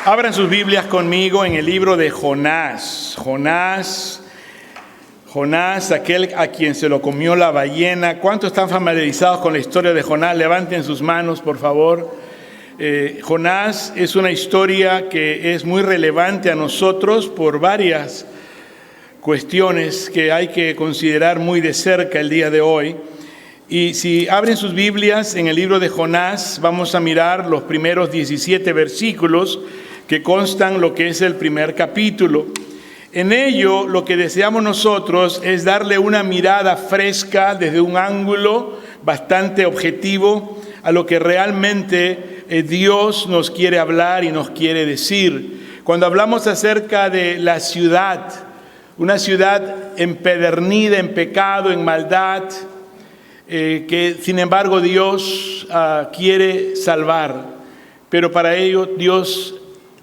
Abran sus Biblias conmigo en el libro de Jonás. Jonás, aquel a quien se lo comió la ballena. ¿Cuántos están familiarizados con la historia de Jonás? Levanten sus manos, por favor. Jonás es una historia que es muy relevante a nosotros por varias cuestiones que hay que considerar muy de cerca el día de hoy. Y si abren sus Biblias en el libro de Jonás, vamos a mirar los primeros 17 versículos que constan lo que es el primer capítulo. En ello, lo que deseamos nosotros es darle una mirada fresca desde un ángulo bastante objetivo a lo que realmente Dios nos quiere hablar y nos quiere decir. Cuando hablamos acerca de la ciudad, una ciudad empedernida en pecado, en maldad, que sin embargo Dios quiere salvar, pero para ello Dios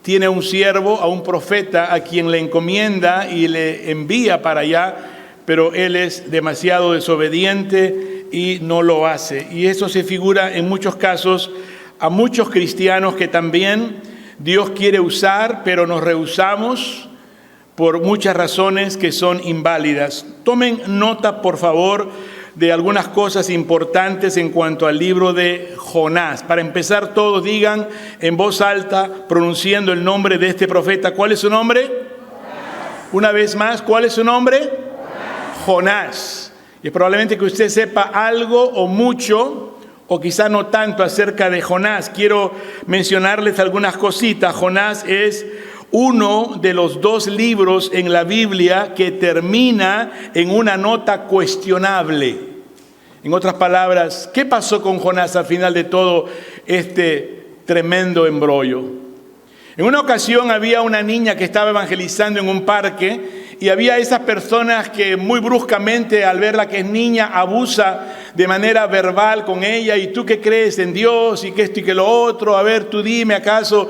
tiene un siervo, a un profeta, a quien le encomienda y le envía para allá, pero él es demasiado desobediente y no lo hace. Y eso se figura en muchos casos a muchos cristianos que también Dios quiere usar, pero nos rehusamos por muchas razones que son inválidas. Tomen nota, por favor, de algunas cosas importantes en cuanto al libro de Jonás. Para empezar, todos digan en voz alta, pronunciando el nombre de este profeta. ¿Cuál es su nombre? Jonás. Una vez más, ¿cuál es su nombre? Jonás. Jonás. Y probablemente que usted sepa algo o mucho, o quizá no tanto acerca de Jonás. Quiero mencionarles algunas cositas. Jonás es uno de los 2 libros en la Biblia que termina en una nota cuestionable. En otras palabras, ¿qué pasó con Jonás al final de todo este tremendo embrollo? En una ocasión había una niña que estaba evangelizando en un parque y había esas personas que muy bruscamente, al verla que es niña, abusa de manera verbal con ella. ¿Y tú qué crees en Dios? Y que esto y que lo otro. A ver, tú dime, ¿acaso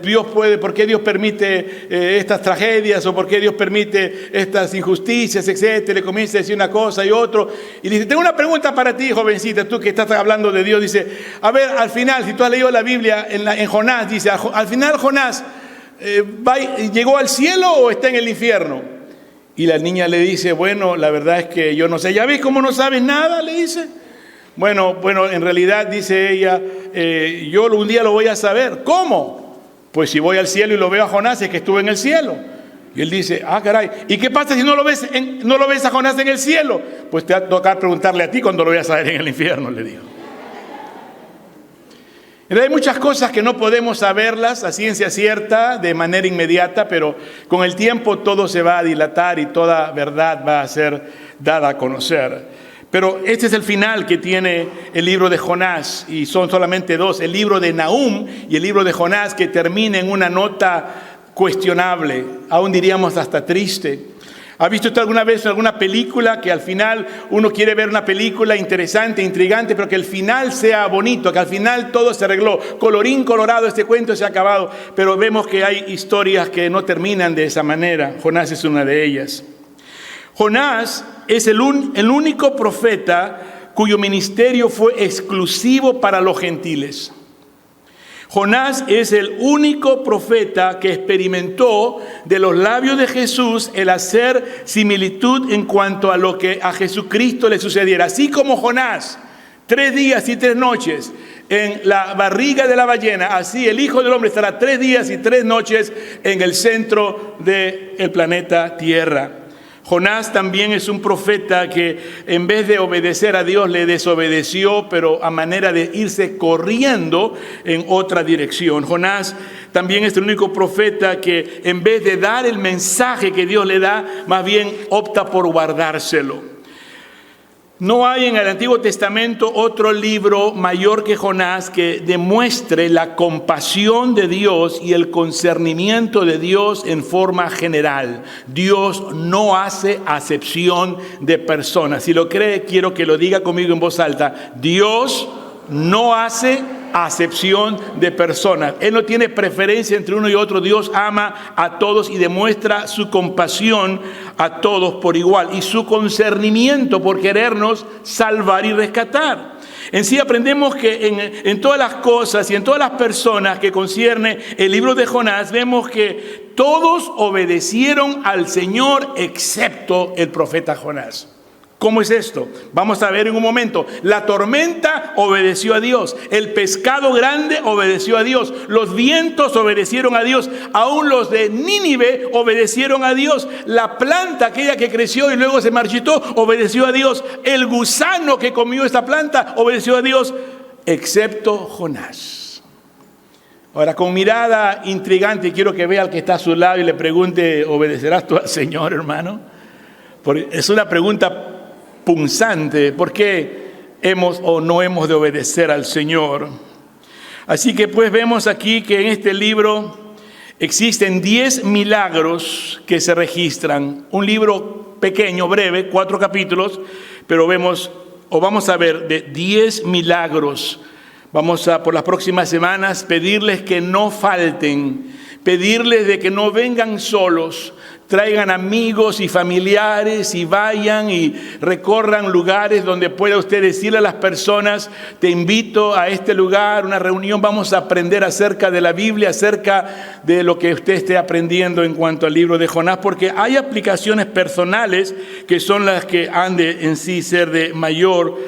Dios puede? ¿Por qué Dios permite estas tragedias? ¿O por qué Dios permite estas injusticias, etcétera? Le comienza a decir una cosa y otro. Y dice, tengo una pregunta para ti, jovencita, tú que estás hablando de Dios. Dice, a ver, al final, si tú has leído la Biblia en Jonás, dice, al final Jonás, ¿llegó al cielo o está en el infierno? Y la niña le dice, bueno, la verdad es que yo no sé. ¿Ya ves cómo no sabes nada? Le dice. Bueno, en realidad, dice ella, yo un día lo voy a saber. ¿Cómo? Pues si voy al cielo y lo veo a Jonás, es que estuve en el cielo. Y él dice, caray, ¿y qué pasa si no lo ves a Jonás en el cielo? Pues te va a tocar preguntarle a ti cuando lo veas a ver en el infierno, le dijo. Hay muchas cosas que no podemos saberlas a ciencia cierta de manera inmediata, pero con el tiempo todo se va a dilatar y toda verdad va a ser dada a conocer. Pero este es el final que tiene el libro de Jonás, y son solamente 2, el libro de Nahum y el libro de Jonás, que termina en una nota cuestionable, aún diríamos hasta triste. ¿Ha visto usted alguna vez alguna película que al final uno quiere ver una película interesante, intrigante, pero que el final sea bonito, que al final todo se arregló, colorín colorado, este cuento se ha acabado? Pero vemos que hay historias que no terminan de esa manera. Jonás es una de ellas. Jonás es el único profeta cuyo ministerio fue exclusivo para los gentiles. Jonás es el único profeta que experimentó de los labios de Jesús el hacer similitud en cuanto a lo que a Jesucristo le sucediera. Así como Jonás, 3 días y 3 noches en la barriga de la ballena, así el Hijo del Hombre estará 3 días y 3 noches en el centro del planeta Tierra. Jonás también es un profeta que en vez de obedecer a Dios le desobedeció, pero a manera de irse corriendo en otra dirección. Jonás también es el único profeta que en vez de dar el mensaje que Dios le da, más bien opta por guardárselo. No hay en el Antiguo Testamento otro libro mayor que Jonás que demuestre la compasión de Dios y el concernimiento de Dios en forma general. Dios no hace acepción de personas. Si lo cree, quiero que lo diga conmigo en voz alta. Dios no hace acepción de personas. Él no tiene preferencia entre uno y otro. Dios ama a todos y demuestra su compasión a todos por igual y su concernimiento por querernos salvar y rescatar. En sí aprendemos que en todas las cosas y en todas las personas que concierne el libro de Jonás, vemos que todos obedecieron al Señor excepto el profeta Jonás. ¿Cómo es esto? Vamos a ver en un momento. La tormenta obedeció a Dios. El pescado grande obedeció a Dios. Los vientos obedecieron a Dios. Aún los de Nínive obedecieron a Dios. La planta, aquella que creció y luego se marchitó, obedeció a Dios. El gusano que comió esta planta obedeció a Dios, excepto Jonás. Ahora, con mirada intrigante, quiero que vea al que está a su lado y le pregunte: ¿obedecerás tú al Señor, hermano? Porque es una pregunta punzante. ¿Por qué hemos o no hemos de obedecer al Señor? Así que pues vemos aquí que en este libro existen 10 milagros que se registran. Un libro pequeño, breve, 4 capítulos, pero vamos a ver de 10 milagros. Vamos a, por las próximas semanas, pedirles que no falten, pedirles de que no vengan solos, traigan amigos y familiares y vayan y recorran lugares donde pueda usted decirle a las personas: te invito a este lugar, una reunión, vamos a aprender acerca de la Biblia, acerca de lo que usted esté aprendiendo en cuanto al libro de Jonás, porque hay aplicaciones personales que son las que han de en sí ser de mayor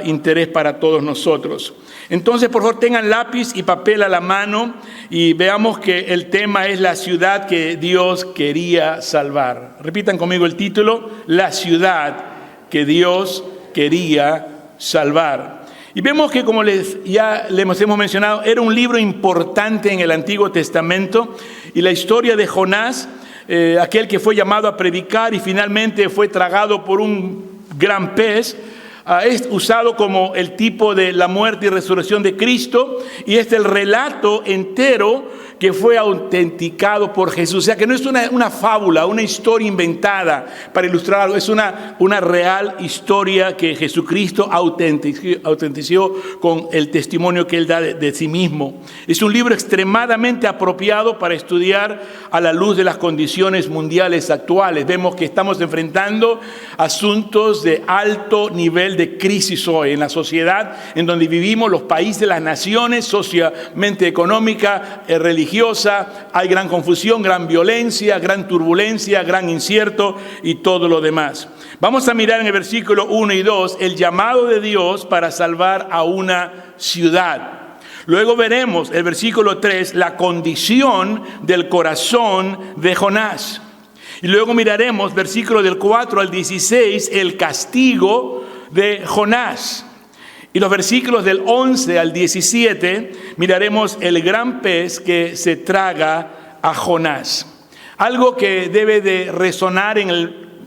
interés para todos nosotros. Entonces, por favor, tengan lápiz y papel a la mano y veamos que el tema es la ciudad que Dios quería salvar. Repitan conmigo el título: la ciudad que Dios quería salvar. Y vemos que, como ya les hemos mencionado, era un libro importante en el Antiguo Testamento, y la historia de Jonás, aquel que fue llamado a predicar y finalmente fue tragado por un gran pez, es usado como el tipo de la muerte y resurrección de Cristo, y es el relato entero que fue autenticado por Jesús. O sea que no es una fábula, una historia inventada para ilustrar algo, es una real historia que Jesucristo autenticó con el testimonio que Él da de sí mismo. Es un libro extremadamente apropiado para estudiar a la luz de las condiciones mundiales actuales. Vemos que estamos enfrentando asuntos de alto nivel de crisis hoy en la sociedad en donde vivimos, los países, las naciones, socialmente, económica, religiosa. Hay gran confusión, gran violencia, gran turbulencia, gran incierto y todo lo demás. Vamos a mirar en el versículo 1 y 2 el llamado de Dios para salvar a una ciudad. Luego veremos el versículo 3, la condición del corazón de Jonás. Y luego miraremos versículo del 4 al 16, el castigo de Jonás. Y los versículos del 11 al 17 miraremos el gran pez que se traga a Jonás. Algo que debe de resonar en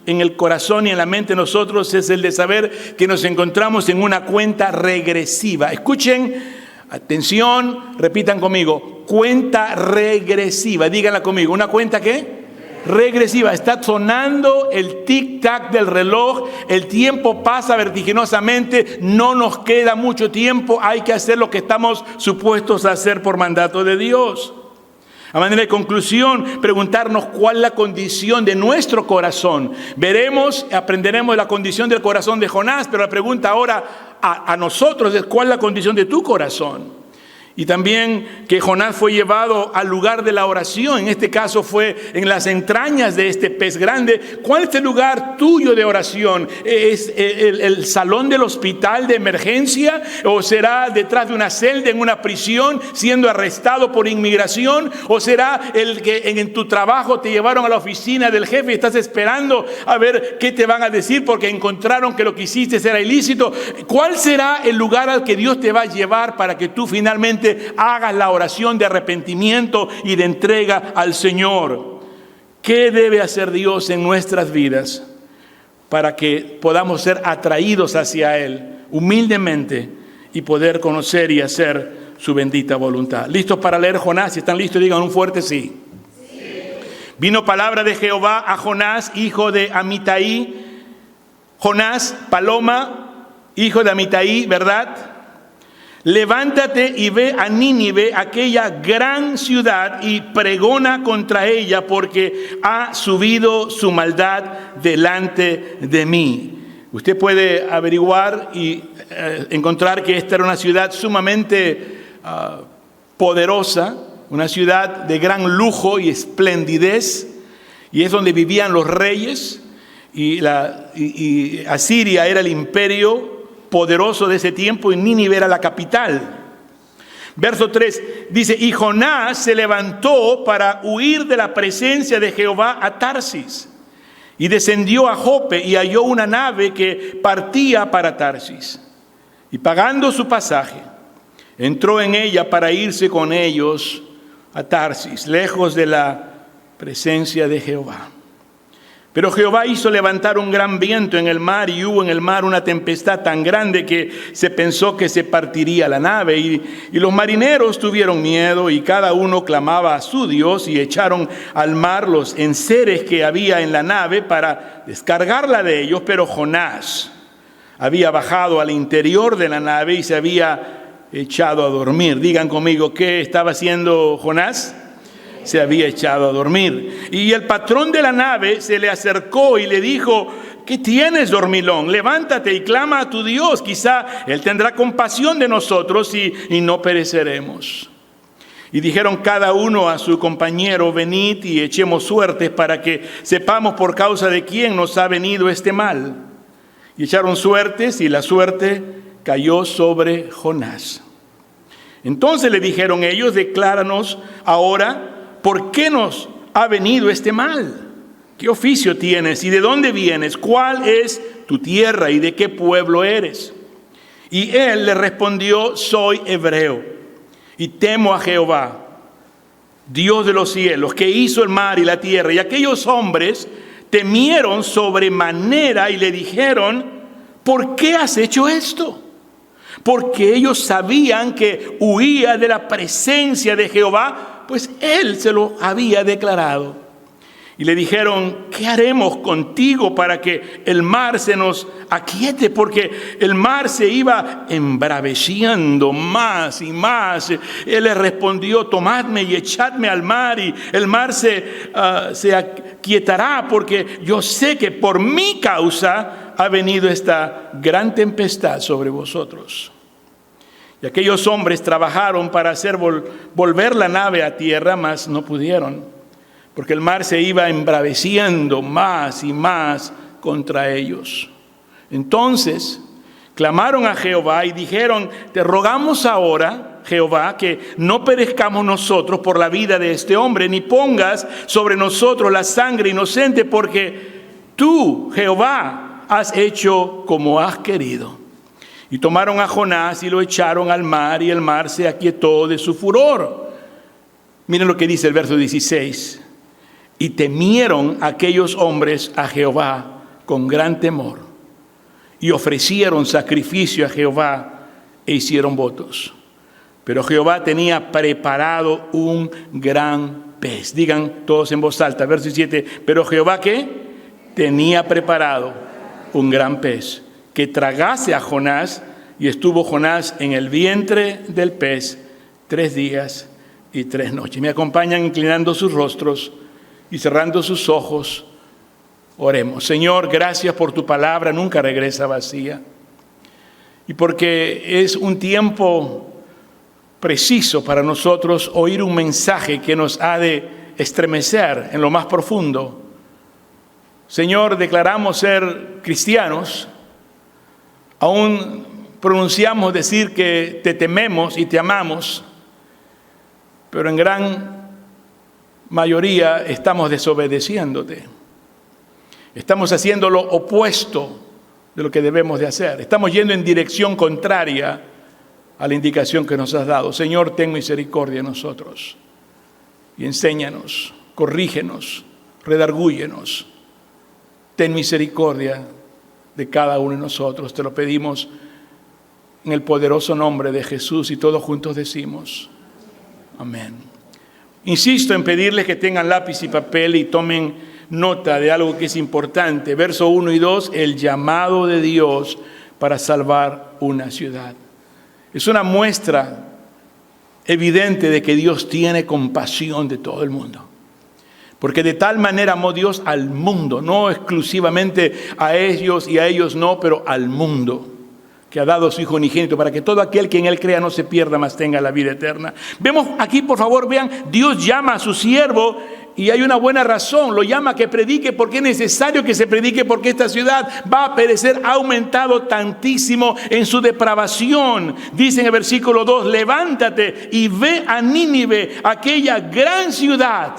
el corazón y en la mente de nosotros es el de saber que nos encontramos en una cuenta regresiva. Escuchen, atención, repitan conmigo: cuenta regresiva. Díganla conmigo, ¿una cuenta qué? Regresiva. Está sonando el tic-tac del reloj, el tiempo pasa vertiginosamente, no nos queda mucho tiempo, hay que hacer lo que estamos supuestos a hacer por mandato de Dios. A manera de conclusión, preguntarnos cuál es la condición de nuestro corazón. Aprenderemos de la condición del corazón de Jonás, pero la pregunta ahora a nosotros es: ¿cuál es la condición de tu corazón? Y también que Jonás fue llevado al lugar de la oración. En este caso fue en las entrañas de este pez grande. ¿Cuál es el lugar tuyo de oración? ¿Es el salón del hospital de emergencia? ¿O será detrás de una celda en una prisión siendo arrestado por inmigración? ¿O será el que en tu trabajo te llevaron a la oficina del jefe y estás esperando a ver qué te van a decir porque encontraron que lo que hiciste era ilícito? ¿Cuál será el lugar al que Dios te va a llevar para que tú finalmente hagas la oración de arrepentimiento y de entrega al Señor? ¿Qué debe hacer Dios en nuestras vidas para que podamos ser atraídos hacia Él humildemente y poder conocer y hacer su bendita voluntad? ¿Listos para leer Jonás? Si están listos, digan un fuerte sí. Sí. Vino palabra de Jehová a Jonás, hijo de Amitai. Jonás, paloma, hijo de Amitai, ¿verdad? levántate y ve a Nínive, aquella gran ciudad, y pregona contra ella, porque ha subido su maldad delante de mí. Usted puede averiguar y encontrar que esta era una ciudad sumamente poderosa, una ciudad de gran lujo y esplendidez, y es donde vivían los reyes, y Asiria era el imperio poderoso de ese tiempo, y Nínive era la capital. Verso 3 dice: y Jonás se levantó para huir de la presencia de Jehová a Tarsis, y descendió a Jope y halló una nave que partía para Tarsis, y pagando su pasaje, entró en ella para irse con ellos a Tarsis, lejos de la presencia de Jehová. Pero Jehová hizo levantar un gran viento en el mar, y hubo en el mar una tempestad tan grande que se pensó que se partiría la nave. Y los marineros tuvieron miedo, y cada uno clamaba a su Dios, y echaron al mar los enseres que había en la nave para descargarla de ellos. Pero Jonás había bajado al interior de la nave y se había echado a dormir. Digan conmigo, ¿qué estaba haciendo Jonás? Se había echado a dormir. Y el patrón de la nave se le acercó y le dijo: ¿qué tienes, dormilón? Levántate y clama a tu Dios. Quizá Él tendrá compasión de nosotros y no pereceremos. Y dijeron cada uno a su compañero: venid y echemos suertes para que sepamos por causa de quién nos ha venido este mal. Y echaron suertes, y la suerte cayó sobre Jonás. Entonces le dijeron ellos: decláranos ahora, ¿por qué nos ha venido este mal? ¿Qué oficio tienes y de dónde vienes? ¿Cuál es tu tierra y de qué pueblo eres? Y él le respondió: soy hebreo y temo a Jehová, Dios de los cielos, que hizo el mar y la tierra. Y aquellos hombres temieron sobremanera y le dijeron: ¿por qué has hecho esto? Porque ellos sabían que huía de la presencia de Jehová, pues él se lo había declarado. Y le dijeron: ¿qué haremos contigo para que el mar se nos aquiete? Porque el mar se iba embraveciendo más y más. Él les respondió: tomadme y echadme al mar, y el mar se aquietará, porque yo sé que por mi causa ha venido esta gran tempestad sobre vosotros. Y aquellos hombres trabajaron para hacer volver la nave a tierra, mas no pudieron, porque el mar se iba embraveciendo más y más contra ellos. Entonces clamaron a Jehová y dijeron: te rogamos ahora, Jehová, que no perezcamos nosotros por la vida de este hombre, ni pongas sobre nosotros la sangre inocente, porque tú, Jehová, has hecho como has querido. Y tomaron a Jonás y lo echaron al mar, y el mar se aquietó de su furor. Miren lo que dice el verso 16. Y temieron aquellos hombres a Jehová con gran temor, y ofrecieron sacrificio a Jehová e hicieron votos. Pero Jehová tenía preparado un gran pez. Digan todos en voz alta, verso 17. Pero Jehová, ¿qué? Tenía preparado un gran pez que tragase a Jonás, y estuvo Jonás en el vientre del pez 3 días y 3 noches. Me acompañan inclinando sus rostros y cerrando sus ojos. Oremos. Señor, gracias por tu palabra, nunca regresa vacía. Y porque es un tiempo preciso para nosotros oír un mensaje que nos ha de estremecer en lo más profundo. Señor, declaramos ser cristianos. Aún pronunciamos decir que te tememos y te amamos, pero en gran mayoría estamos desobedeciéndote. Estamos haciendo lo opuesto de lo que debemos de hacer. Estamos yendo en dirección contraria a la indicación que nos has dado. Señor, ten misericordia de nosotros y enséñanos, corrígenos, redargúyenos. Ten misericordia de cada uno de nosotros. Te lo pedimos en el poderoso nombre de Jesús, y todos juntos decimos amén. Insisto en pedirles que tengan lápiz y papel y tomen nota de algo que es importante. Verso 1 y 2, el llamado de Dios para salvar una ciudad. es una muestra evidente de que Dios tiene compasión de todo el mundo. Porque de tal manera amó Dios al mundo, no exclusivamente a ellos y a ellos no, pero al mundo, que ha dado a su Hijo unigénito para que todo aquel que en Él crea no se pierda, mas tenga la vida eterna. Vemos aquí, por favor, vean, Dios llama a su siervo y hay una buena razón. Lo llama a que predique porque es necesario que se predique, porque esta ciudad va a perecer, ha aumentado tantísimo en su depravación. Dice en el versículo 2, levántate y ve a Nínive, aquella gran ciudad,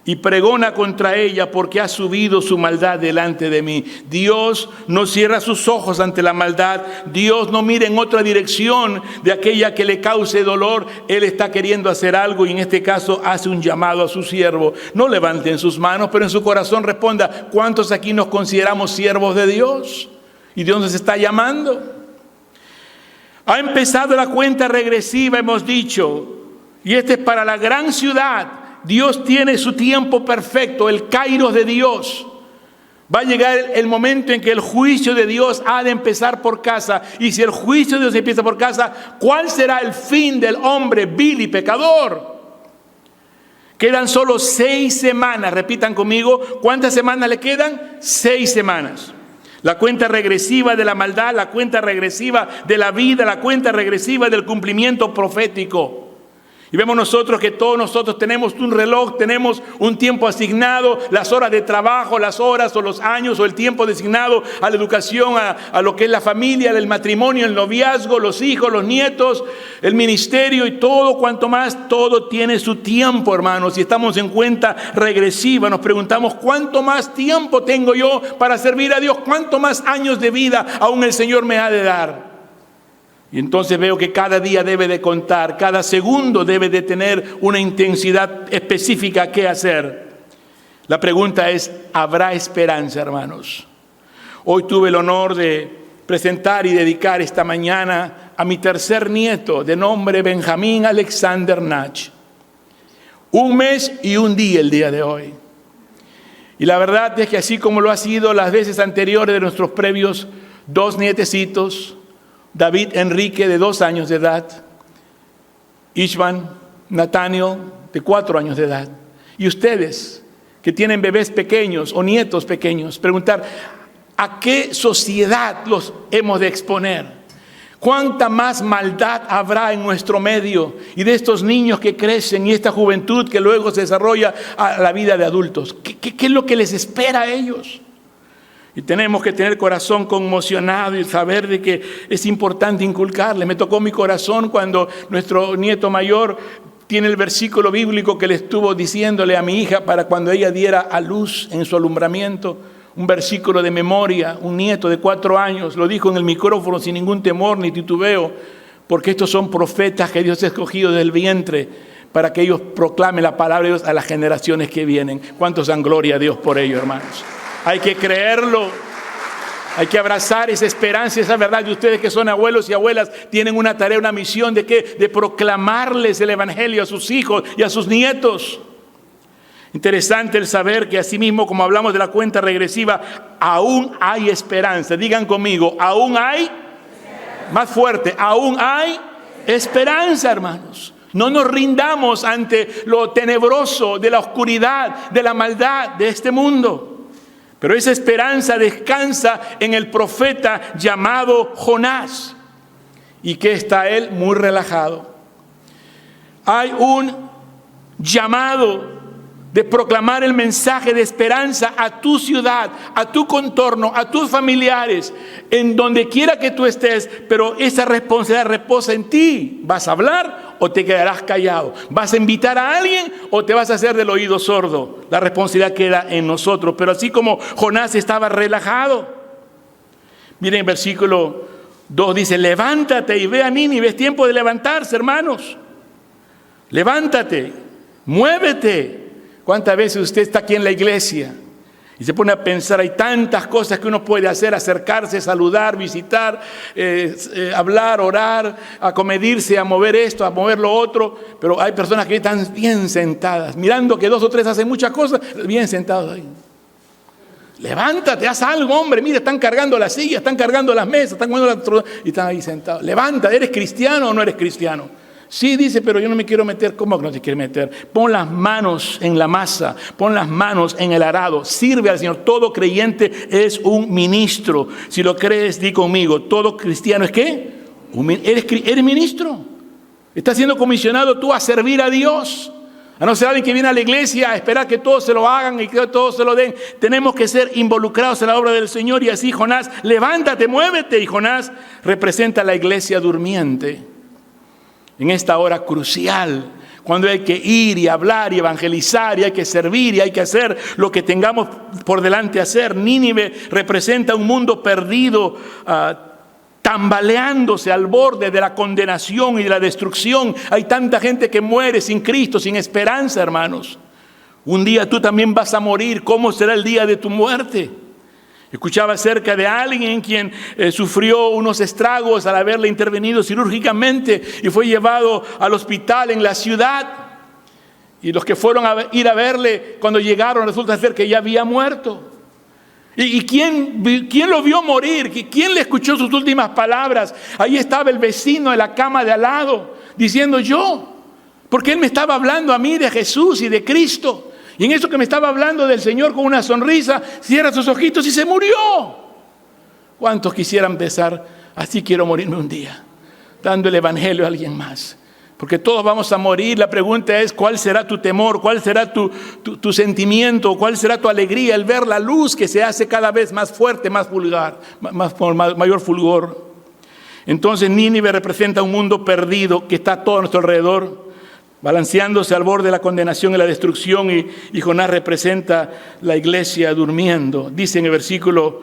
y pregona contra ella porque ha subido su maldad delante de mí. Dios no cierra sus ojos ante la maldad. Dios no mira en otra dirección de aquella que le cause dolor. Él está queriendo hacer algo y en este caso hace un llamado a su siervo. No levanten sus manos, pero en su corazón responda, ¿cuántos aquí nos consideramos siervos de Dios? Y Dios nos está llamando. Ha empezado la cuenta regresiva, hemos dicho, y este es para la gran ciudad. Dios tiene su tiempo perfecto, el kairos de Dios. Va a llegar el momento en que el juicio de Dios ha de empezar por casa. Y si el juicio de Dios empieza por casa, ¿cuál será el fin del hombre vil y pecador? Quedan solo 6 semanas, repitan conmigo, ¿cuántas semanas le quedan? 6 semanas. La cuenta regresiva de la maldad, la cuenta regresiva de la vida, la cuenta regresiva del cumplimiento profético. Y vemos nosotros que todos nosotros tenemos un reloj, tenemos un tiempo asignado, las horas de trabajo, las horas o los años o el tiempo designado a la educación, a lo que es la familia, el matrimonio, el noviazgo, los hijos, los nietos, el ministerio y todo cuanto más, todo tiene su tiempo, hermanos. Si estamos en cuenta regresiva, nos preguntamos ¿cuánto más tiempo tengo yo para servir a Dios? ¿Cuánto más años de vida aún el Señor me ha de dar? Y entonces veo que cada día debe de contar, cada segundo debe de tener una intensidad específica que hacer. La pregunta es, ¿habrá esperanza, hermanos? Hoy tuve el honor de presentar y dedicar esta mañana a mi tercer nieto, de nombre Benjamín Alexander Nach. 1 mes y 1 día el día de hoy. Y la verdad es que así como lo ha sido las veces anteriores de nuestros previos 2 nietecitos, David Enrique, de 2 años de edad, Ishvan Nathaniel, de 4 años de edad. Y ustedes, que tienen bebés pequeños o nietos pequeños, preguntar, ¿a qué sociedad los hemos de exponer? ¿Cuánta más maldad habrá en nuestro medio? Y de estos niños que crecen y esta juventud que luego se desarrolla a la vida de adultos. ¿Qué es lo que les espera a ellos? Y tenemos que tener corazón conmocionado y saber de que es importante inculcarle. Me tocó mi corazón cuando nuestro nieto mayor tiene el versículo bíblico que le estuvo diciéndole a mi hija para cuando ella diera a luz en su alumbramiento. Un versículo de memoria, un nieto de 4 años, lo dijo en el micrófono sin ningún temor ni titubeo, porque estos son profetas que Dios ha escogido del vientre para que ellos proclamen la palabra de Dios a las generaciones que vienen. ¿Cuántos dan gloria a Dios por ello, hermanos? Hay que creerlo, hay que abrazar esa esperanza, esa verdad. Y ustedes que son abuelos y abuelas tienen una tarea, una misión de ¿qué? De proclamarles el evangelio a sus hijos y a sus nietos. Interesante el saber que así mismo como hablamos de la cuenta regresiva, aún hay esperanza. Digan conmigo, aún hay, más fuerte, aún hay esperanza, hermanos. No nos rindamos ante lo tenebroso de la oscuridad, de la maldad de este mundo. Pero esa esperanza descansa en el profeta llamado Jonás. ¿Y qué está él? Muy relajado. Hay un llamado de proclamar el mensaje de esperanza a tu ciudad, a tu contorno, a tus familiares, en donde quiera que tú estés, pero esa responsabilidad reposa en ti. ¿Vas a hablar o te quedarás callado? ¿Vas a invitar a alguien o te vas a hacer del oído sordo? La responsabilidad queda en nosotros, pero así como Jonás estaba relajado. Miren, versículo 2 dice, levántate y ve a Nínive. Es tiempo de levantarse, hermanos. Levántate, muévete. ¿Cuántas veces usted está aquí en la iglesia y se pone a pensar, hay tantas cosas que uno puede hacer, acercarse, saludar, visitar, hablar, orar, acomedirse, a mover esto, a mover lo otro, pero hay personas que están bien sentadas, mirando que 2 o 3 hacen muchas cosas, bien sentados ahí. Levántate, haz algo, hombre. Mira, están cargando las sillas, están cargando las mesas, están cargando y están ahí sentados. Levanta, ¿eres cristiano o no eres cristiano? Sí, dice, pero yo no me quiero meter. ¿Cómo que no te quieres meter? Pon las manos en la masa, pon las manos en el arado, sirve al Señor. Todo creyente es un ministro. Si lo crees, di conmigo, todo cristiano es ¿qué? ¿Eres ministro? Estás siendo comisionado tú a servir a Dios. A no ser alguien que viene a la iglesia a esperar que todos se lo hagan y que todos se lo den. Tenemos que ser involucrados en la obra del Señor. Y así Jonás, levántate, muévete. Y Jonás representa a la iglesia durmiente. En esta hora crucial, cuando hay que ir y hablar y evangelizar y hay que servir y hay que hacer lo que tengamos por delante hacer. Nínive representa un mundo perdido, tambaleándose al borde de la condenación y de la destrucción. Hay tanta gente que muere sin Cristo, sin esperanza, hermanos. Un día tú también vas a morir. ¿Cómo será el día de tu muerte? Escuchaba acerca de alguien quien sufrió unos estragos al haberle intervenido quirúrgicamente y fue llevado al hospital en la ciudad. Y los que fueron a ir a verle, cuando llegaron, resulta ser que ya había muerto. ¿Y quién lo vio morir? ¿Quién le escuchó sus últimas palabras? Ahí estaba el vecino en la cama de al lado, diciendo yo, porque él me estaba hablando a mí de Jesús y de Cristo. Y en eso que me estaba hablando del Señor con una sonrisa, cierra sus ojitos y se murió. ¿Cuántos quisieran pensar, así quiero morirme un día, dando el evangelio a alguien más? Porque todos vamos a morir. La pregunta es, ¿cuál será tu temor? ¿Cuál será tu sentimiento? ¿Cuál será tu alegría? El ver la luz que se hace cada vez más fuerte, más vulgar, mayor fulgor. Entonces Nínive representa un mundo perdido que está a todo nuestro alrededor, balanceándose al borde de la condenación y la destrucción, y Jonás representa la iglesia durmiendo. Dice en el versículo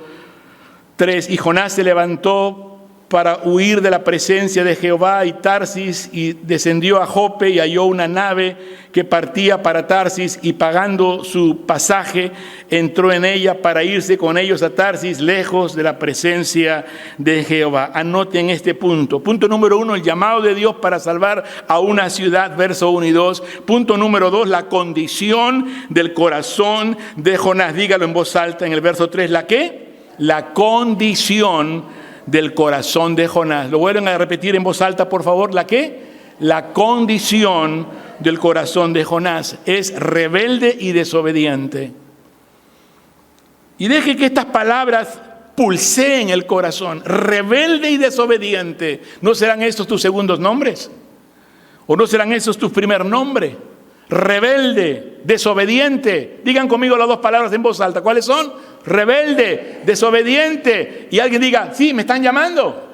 3, y Jonás se levantó para huir de la presencia de Jehová y Tarsis, y descendió a Jope y halló una nave que partía para Tarsis, y pagando su pasaje entró en ella para irse con ellos a Tarsis, lejos de la presencia de Jehová. Anoten este punto. Punto número 1, el llamado de Dios para salvar a una ciudad, verso 1 y 2. Punto número 2, la condición del corazón de Jonás. Dígalo en voz alta en el verso 3. ¿La qué? La condición del corazón de Jonás. Lo vuelven a repetir en voz alta, por favor. ¿La qué? La condición del corazón de Jonás es rebelde y desobediente. Y deje que estas palabras pulseen el corazón. Rebelde y desobediente. ¿No serán estos tus segundos nombres? ¿O no serán esos tus primer nombre? Rebelde, desobediente. Digan conmigo las dos palabras en voz alta. ¿Cuáles son? Rebelde, desobediente. Y alguien diga, sí, me están llamando.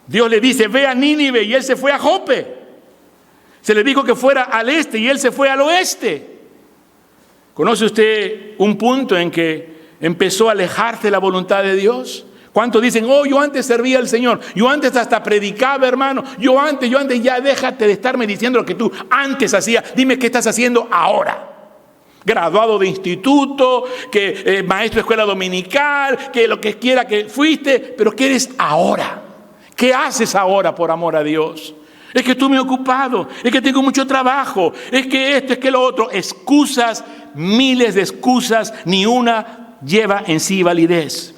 Dios le dice, ve a Nínive, y él se fue a Jope. Se le dijo que fuera al este y él se fue al oeste. ¿Conoce usted un punto en que empezó a alejarse de la voluntad de Dios? ¿Cuántos dicen, oh, yo antes servía al Señor, yo antes hasta predicaba, hermano, yo antes, ya déjate de estarme diciendo lo que tú antes hacías, dime qué estás haciendo ahora? Graduado de instituto, que maestro de escuela dominical, que lo que quiera que fuiste, pero ¿qué eres ahora? ¿Qué haces ahora por amor a Dios? Es que estuve ocupado, es que tengo mucho trabajo, es que esto, es que lo otro. Excusas, miles de excusas, ni una lleva en sí validez.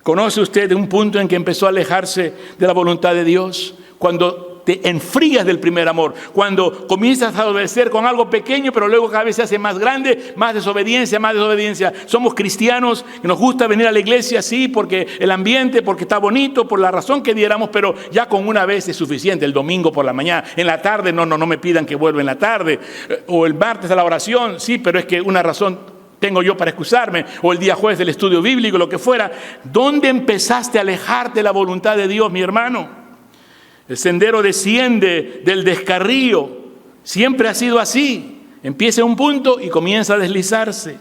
¿Conoce usted de un punto en que empezó a alejarse de la voluntad de Dios? Cuando te enfrías del primer amor, cuando comienzas a obedecer con algo pequeño, pero luego cada vez se hace más grande, más desobediencia, más desobediencia. Somos cristianos, que nos gusta venir a la iglesia, sí, porque el ambiente, porque está bonito, por la razón que diéramos, pero ya con una vez es suficiente. El domingo por la mañana, en la tarde, no me pidan que vuelva en la tarde, o el martes a la oración, sí, pero es que una razón tengo yo para excusarme, o el día jueves del estudio bíblico, lo que fuera. ¿Dónde empezaste a alejarte de la voluntad de Dios, mi hermano? El sendero desciende del descarrío. Siempre ha sido así. Empieza un punto y comienza a deslizarse.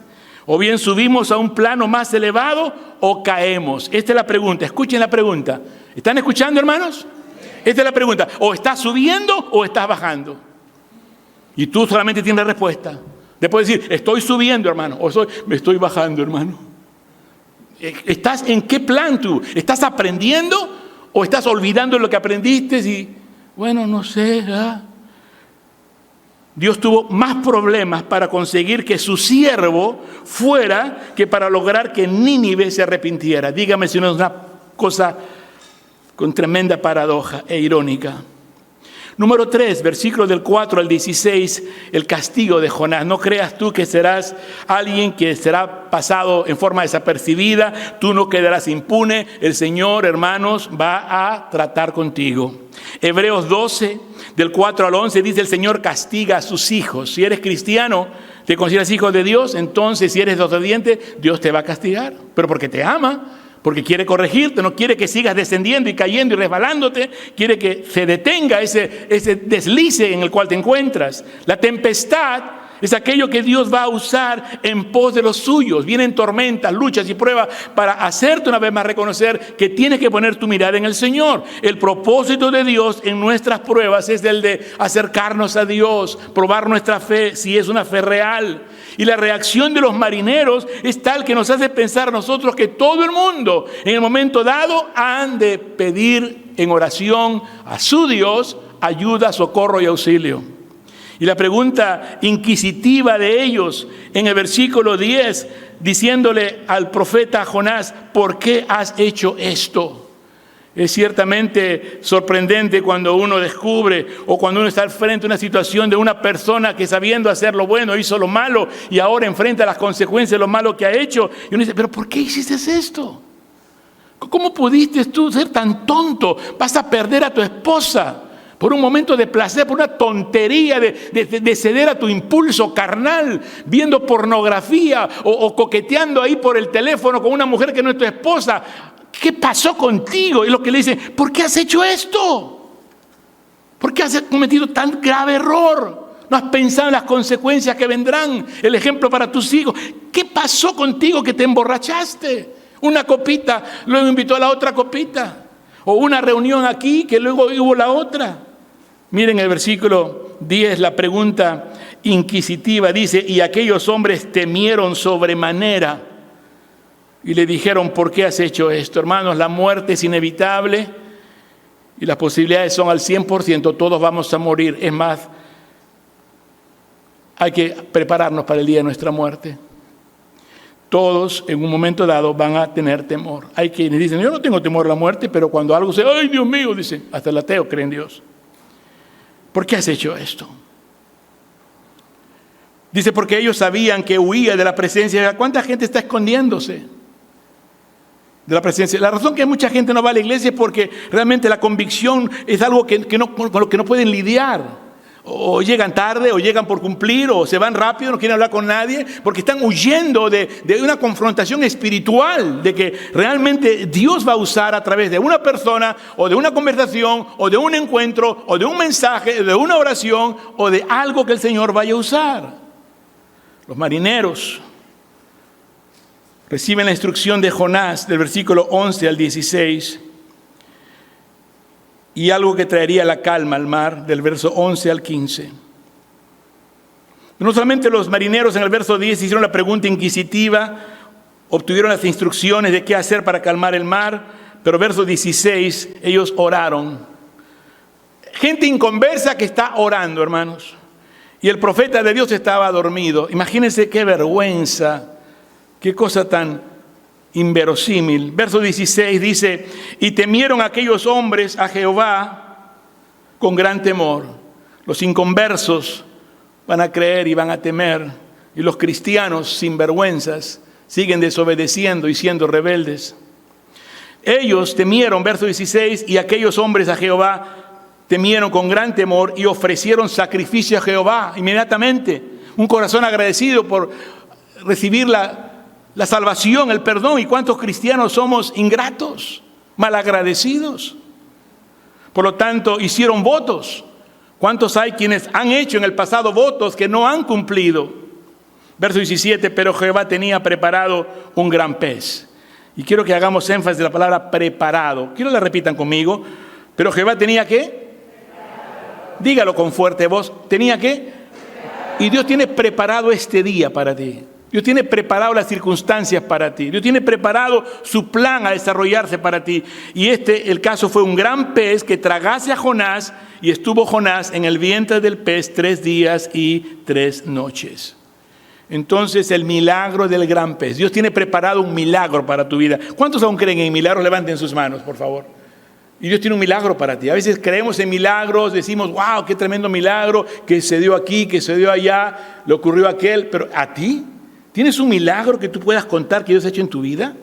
O bien subimos a un plano más elevado o caemos. Esta es la pregunta. Escuchen la pregunta. ¿Están escuchando, hermanos? Esta es la pregunta. O estás subiendo o estás bajando. Y tú solamente tienes la respuesta. Después decir, estoy subiendo, hermano, o me estoy bajando, hermano. ¿Estás en qué plan tú? ¿Estás aprendiendo o estás olvidando lo que aprendiste? Y bueno, no sé, ¿verdad? Dios tuvo más problemas para conseguir que su siervo fuera que para lograr que Nínive se arrepintiera. Dígame si no es una cosa con tremenda paradoja e irónica. Número 3, versículos del 4 al 16, el castigo de Jonás. No creas tú que serás alguien que será pasado en forma desapercibida, tú no quedarás impune, el Señor, hermanos, va a tratar contigo. Hebreos 12, del 4 al 11, dice: el Señor castiga a sus hijos. Si eres cristiano, te consideras hijo de Dios, entonces si eres desobediente, Dios te va a castigar, pero porque te ama. Porque quiere corregirte, no quiere que sigas descendiendo y cayendo y resbalándote, quiere que se detenga ese deslice en el cual te encuentras. La tempestad es aquello que Dios va a usar en pos de los suyos. Vienen tormentas, luchas y pruebas para hacerte una vez más reconocer que tienes que poner tu mirada en el Señor. El propósito de Dios en nuestras pruebas es el de acercarnos a Dios, probar nuestra fe, si es una fe real. Y la reacción de los marineros es tal que nos hace pensar nosotros que todo el mundo en el momento dado han de pedir en oración a su Dios ayuda, socorro y auxilio. Y la pregunta inquisitiva de ellos en el versículo 10, diciéndole al profeta Jonás: ¿por qué has hecho esto? Es ciertamente sorprendente cuando uno descubre o cuando uno está al frente de una situación de una persona que, sabiendo hacer lo bueno, hizo lo malo y ahora enfrenta las consecuencias de lo malo que ha hecho. Y uno dice: ¿pero por qué hiciste esto? ¿Cómo pudiste tú ser tan tonto? Vas a perder a tu esposa por un momento de placer, por una tontería de ceder a tu impulso carnal, viendo pornografía o coqueteando ahí por el teléfono con una mujer que no es tu esposa. ¿Qué pasó contigo? Y lo que le dice: ¿por qué has hecho esto? ¿Por qué has cometido tan grave error? ¿No has pensado en las consecuencias que vendrán? El ejemplo para tus hijos. ¿Qué pasó contigo que te emborrachaste? Una copita, luego invitó a la otra copita. O una reunión aquí que luego hubo la otra. Miren el versículo 10, la pregunta inquisitiva dice: y aquellos hombres temieron sobremanera y le dijeron: ¿por qué has hecho esto? Hermanos, la muerte es inevitable y las posibilidades son al 100%, todos vamos a morir. Es más, hay que prepararnos para el día de nuestra muerte. Todos en un momento dado van a tener temor. Hay quienes dicen: yo no tengo temor a la muerte, pero cuando algo se... ¡ay, Dios mío! Dicen, hasta el ateo cree en Dios. ¿Por qué has hecho esto? Dice: porque ellos sabían que huía de la presencia. ¿Cuánta gente está escondiéndose de la presencia? La razón que mucha gente no va a la iglesia es porque realmente la convicción es algo con lo que no pueden lidiar. O llegan tarde, o llegan por cumplir, o se van rápido, no quieren hablar con nadie, porque están huyendo de una confrontación espiritual, de que realmente Dios va a usar a través de una persona, o de una conversación, o de un encuentro, o de un mensaje, de una oración, o de algo que el Señor vaya a usar. Los marineros reciben la instrucción de Jonás del versículo 11 al 16 y algo que traería la calma al mar del verso 11 al 15. No solamente los marineros en el verso 10 hicieron la pregunta inquisitiva, obtuvieron las instrucciones de qué hacer para calmar el mar, pero verso 16 ellos oraron. Gente inconversa que está orando, hermanos. Y el profeta de Dios estaba dormido. Imagínense qué vergüenza, qué cosa tan inverosímil. Verso 16 dice: y temieron aquellos hombres a Jehová con gran temor. Los inconversos van a creer y van a temer, y los cristianos sinvergüenzas siguen desobedeciendo y siendo rebeldes. Ellos temieron, verso 16, y aquellos hombres a Jehová temieron con gran temor y ofrecieron sacrificio a Jehová inmediatamente. Un corazón agradecido por recibir la salvación, el perdón. ¿Y cuántos cristianos somos ingratos, malagradecidos? Por lo tanto, hicieron votos. ¿Cuántos hay quienes han hecho en el pasado votos que no han cumplido? Verso 17, pero Jehová tenía preparado un gran pez. Y quiero que hagamos énfasis de la palabra preparado. Quiero que la repitan conmigo. Pero Jehová tenía ¿qué? Dígalo con fuerte voz. ¿Tenía qué? Y Dios tiene preparado este día para ti. Dios tiene preparado las circunstancias para ti. Dios tiene preparado su plan a desarrollarse para ti. Y el caso fue un gran pez que tragase a Jonás y estuvo Jonás en el vientre del pez 3 días y 3 noches. Entonces el milagro del gran pez. Dios tiene preparado un milagro para tu vida. ¿Cuántos aún creen en milagros? Levanten sus manos, por favor. Y Dios tiene un milagro para ti. A veces creemos en milagros, decimos, wow, qué tremendo milagro, que se dio aquí, que se dio allá, le ocurrió a aquel. Pero ¿a ti? ¿Tienes un milagro que tú puedas contar que Dios ha hecho en tu vida?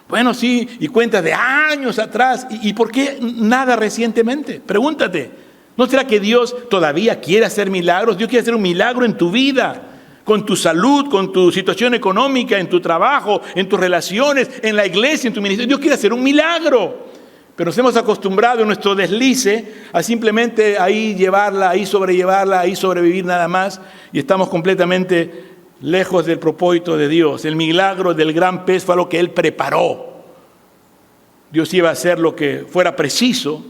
Bueno, sí, y cuentas de años atrás. ¿Y por qué nada recientemente? Pregúntate. ¿No será que Dios todavía quiere hacer milagros? Dios quiere hacer un milagro en tu vida. Con tu salud, con tu situación económica, en tu trabajo, en tus relaciones, en la iglesia, en tu ministerio. Dios quiere hacer un milagro. Pero nos hemos acostumbrado en nuestro deslice a simplemente ahí llevarla, ahí sobrellevarla, ahí sobrevivir nada más. Y estamos completamente lejos del propósito de Dios. El milagro del gran pez fue lo que Él preparó. Dios iba a hacer lo que fuera preciso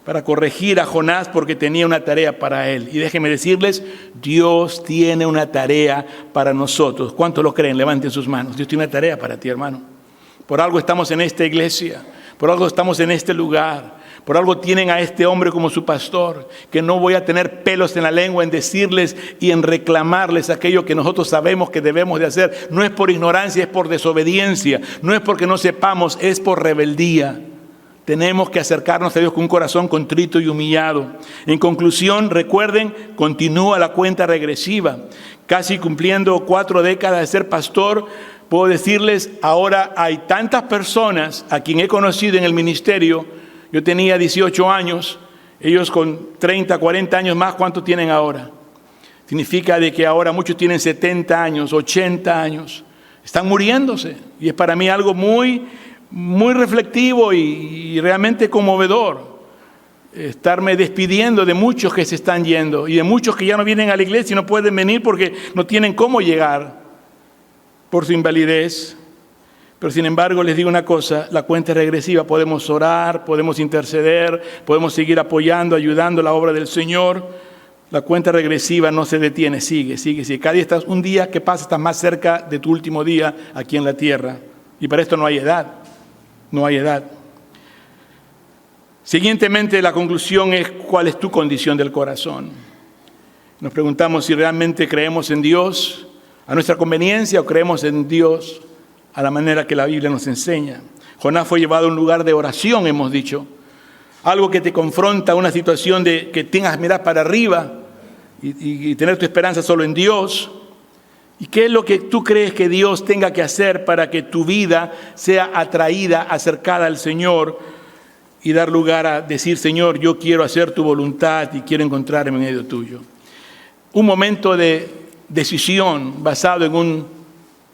para corregir a Jonás porque tenía una tarea para él. Y déjenme decirles, Dios tiene una tarea para nosotros. ¿Cuántos lo creen? Levanten sus manos. Dios tiene una tarea para ti, hermano. Por algo estamos en esta iglesia. Por algo estamos en este lugar. Por algo tienen a este hombre como su pastor. Que no voy a tener pelos en la lengua en decirles y en reclamarles aquello que nosotros sabemos que debemos de hacer. No es por ignorancia, es por desobediencia. No es porque no sepamos, es por rebeldía. Tenemos que acercarnos a Dios con un corazón contrito y humillado. En conclusión, recuerden, continúa la cuenta regresiva. Casi cumpliendo 4 décadas de ser pastor, puedo decirles, ahora hay tantas personas a quien he conocido en el ministerio. Yo tenía 18 años, ellos con 30, 40 años más, ¿cuánto tienen ahora? Significa de que ahora muchos tienen 70 años, 80 años. Están muriéndose. Y es para mí algo muy reflectivo y realmente conmovedor. Estarme despidiendo de muchos que se están yendo y de muchos que ya no vienen a la iglesia y no pueden venir porque no tienen cómo llegar por su invalidez. Pero sin embargo les digo una cosa, la cuenta es regresiva. Podemos orar, podemos interceder, podemos seguir apoyando, ayudando la obra del Señor. La cuenta regresiva no se detiene, sigue. Cada día estás, un día que pasa estás más cerca de tu último día aquí en la tierra. Y para esto no hay edad. No hay edad. Siguientemente, la conclusión es cuál es tu condición del corazón. Nos preguntamos si realmente creemos en Dios a nuestra conveniencia o creemos en Dios a la manera que la Biblia nos enseña. Jonás fue llevado a un lugar de oración, hemos dicho. Algo que te confronta a una situación de que tengas que mirar para arriba y tener tu esperanza solo en Dios. ¿Y qué es lo que tú crees que Dios tenga que hacer para que tu vida sea atraída, acercada al Señor y dar lugar a decir, Señor, yo quiero hacer tu voluntad y quiero encontrarme en medio tuyo? Un momento de decisión basado en un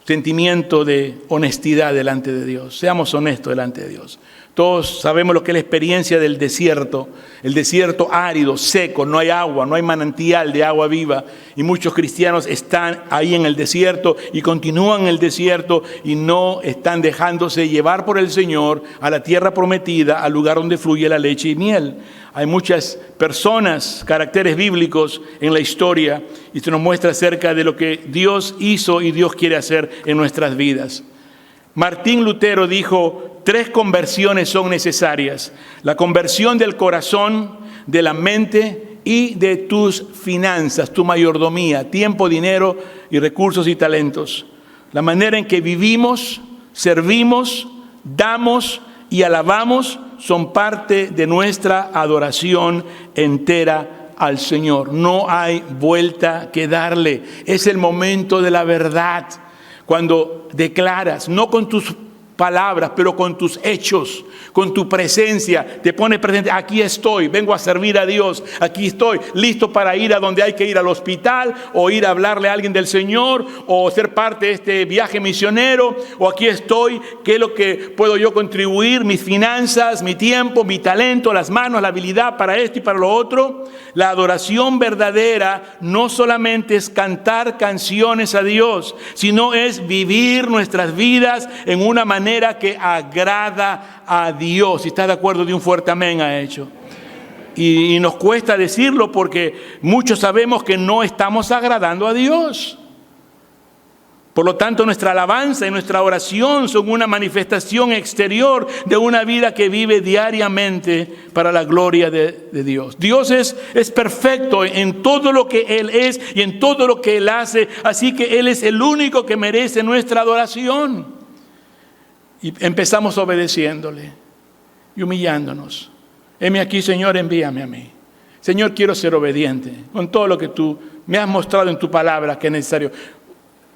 sentimiento de honestidad delante de Dios. Seamos honestos delante de Dios. Todos sabemos lo que es la experiencia del desierto, el desierto árido, seco, no hay agua, no hay manantial de agua viva. Y muchos cristianos están ahí en el desierto y continúan en el desierto y no están dejándose llevar por el Señor a la tierra prometida, al lugar donde fluye la leche y miel. Hay muchas personas, caracteres bíblicos en la historia y se nos muestra acerca de lo que Dios hizo y Dios quiere hacer en nuestras vidas. Martín Lutero dijo, 3 conversiones son necesarias: la conversión del corazón, de la mente y de tus finanzas, tu mayordomía, tiempo, dinero y recursos y talentos. La manera en que vivimos, servimos, damos y alabamos son parte de nuestra adoración entera al Señor. No hay vuelta que darle. Es el momento de la verdad. Cuando declaras, no con tus palabras, pero con tus hechos, con tu presencia, te pones presente. Aquí estoy, vengo a servir a Dios. Aquí estoy, listo para ir a donde hay que ir, al hospital, o ir a hablarle a alguien del Señor, o ser parte de este viaje misionero, o aquí estoy, ¿qué es lo que puedo yo contribuir? Mis finanzas, mi tiempo, mi talento, las manos, la habilidad para esto y para lo otro. La adoración verdadera no solamente es cantar canciones a Dios, sino es vivir nuestras vidas en una manera que agrada a Dios. Si estás de acuerdo, de un fuerte amén a ello. Y nos cuesta decirlo porque muchos sabemos que no estamos agradando a Dios. Por lo tanto, nuestra alabanza y nuestra oración son una manifestación exterior de una vida que vive diariamente para la gloria de Dios. Dios es perfecto en todo lo que Él es y en todo lo que Él hace, así que Él es el único que merece nuestra adoración. Y empezamos obedeciéndole y humillándonos. Heme aquí, Señor, envíame a mí. Señor, quiero ser obediente con todo lo que tú me has mostrado en tu palabra que es necesario.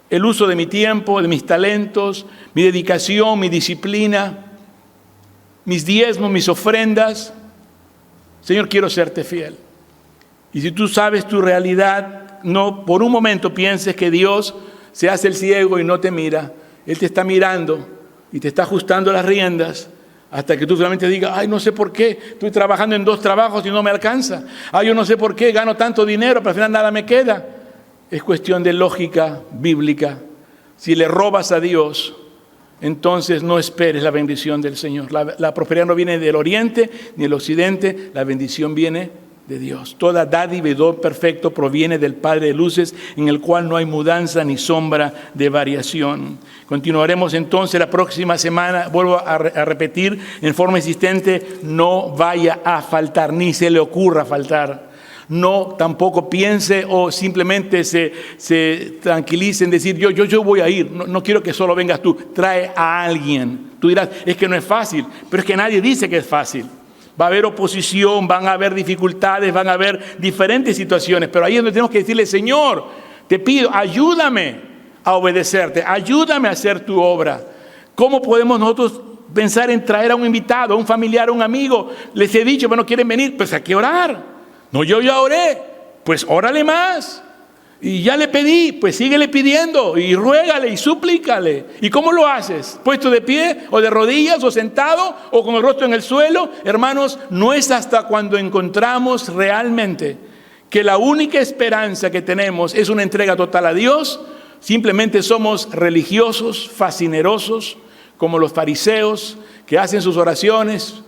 El uso de mi tiempo, de mis talentos, mi dedicación, mi disciplina, mis diezmos, mis ofrendas. Señor, quiero serte fiel. Y si tú sabes tu realidad, no por un momento pienses que Dios se hace el ciego y no te mira. Él te está mirando y te está ajustando las riendas hasta que tú finalmente digas, ay, no sé por qué, estoy trabajando en 2 trabajos y no me alcanza. Ay, yo no sé por qué, gano tanto dinero, pero al final nada me queda. Es cuestión de lógica bíblica. Si le robas a Dios, entonces no esperes la bendición del Señor. La prosperidad no viene del oriente ni del occidente, la bendición viene de Dios. Toda dádiva y don perfecto proviene del Padre de luces, en el cual no hay mudanza ni sombra de variación. Continuaremos entonces la próxima semana. Vuelvo a repetir en forma insistente, no vaya a faltar, ni se le ocurra faltar. No tampoco piense o simplemente se tranquilice en decir, yo voy a ir. No quiero que solo vengas tú, trae a alguien. Tú dirás, es que no es fácil, pero es que nadie dice que es fácil. Va a haber oposición, van a haber dificultades, van a haber diferentes situaciones, pero ahí es donde tenemos que decirle, Señor, te pido, ayúdame a obedecerte, ayúdame a hacer tu obra. ¿Cómo podemos nosotros pensar en traer a un invitado, a un familiar, a un amigo? Les he dicho, bueno, ¿quieren venir? Pues hay que orar. No, yo ya oré, pues órale más. Y ya le pedí, pues síguele pidiendo y ruégale y suplícale. ¿Y cómo lo haces? ¿Puesto de pie o de rodillas o sentado o con el rostro en el suelo? Hermanos, no es hasta cuando encontramos realmente que la única esperanza que tenemos es una entrega total a Dios. Simplemente somos religiosos, fascinerosos, como los fariseos que hacen sus oraciones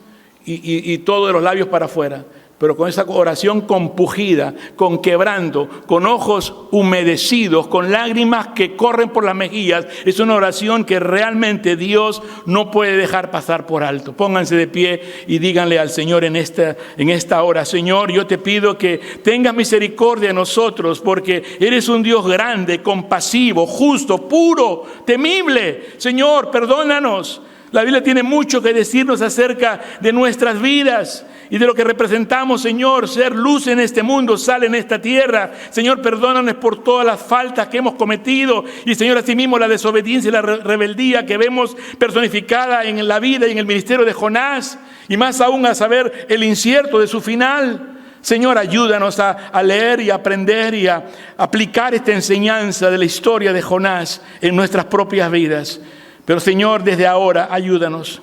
y todo de los labios para afuera. Pero con esa oración compungida, con quebranto, con ojos humedecidos, con lágrimas que corren por las mejillas, es una oración que realmente Dios no puede dejar pasar por alto. Pónganse de pie y díganle al Señor en esta hora, Señor, yo te pido que tengas misericordia de nosotros, porque eres un Dios grande, compasivo, justo, puro, temible. Señor, perdónanos. La Biblia tiene mucho que decirnos acerca de nuestras vidas y de lo que representamos, Señor, ser luz en este mundo, sal en esta tierra. Señor, perdónanos por todas las faltas que hemos cometido y, Señor, asimismo la desobediencia y la rebeldía que vemos personificada en la vida y en el ministerio de Jonás, y más aún a saber el incierto de su final. Señor, ayúdanos a leer y aprender y a aplicar esta enseñanza de la historia de Jonás en nuestras propias vidas. Pero, Señor, desde ahora, ayúdanos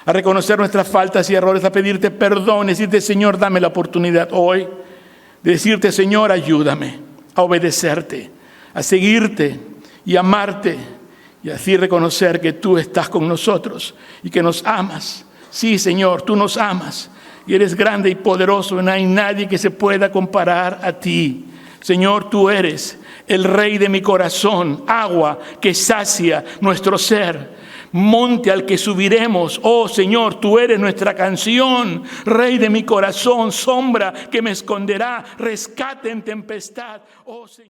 a reconocer nuestras faltas y errores, a pedirte perdón, decirte, Señor, dame la oportunidad hoy de decirte, Señor, ayúdame a obedecerte, a seguirte y amarte, y así reconocer que tú estás con nosotros y que nos amas. Sí, Señor, tú nos amas y eres grande y poderoso, y no hay nadie que se pueda comparar a ti. Señor, tú eres el Rey de mi corazón, agua que sacia nuestro ser, monte al que subiremos. Oh Señor, tú eres nuestra canción, Rey de mi corazón, sombra que me esconderá, rescate en tempestad. Oh Señor.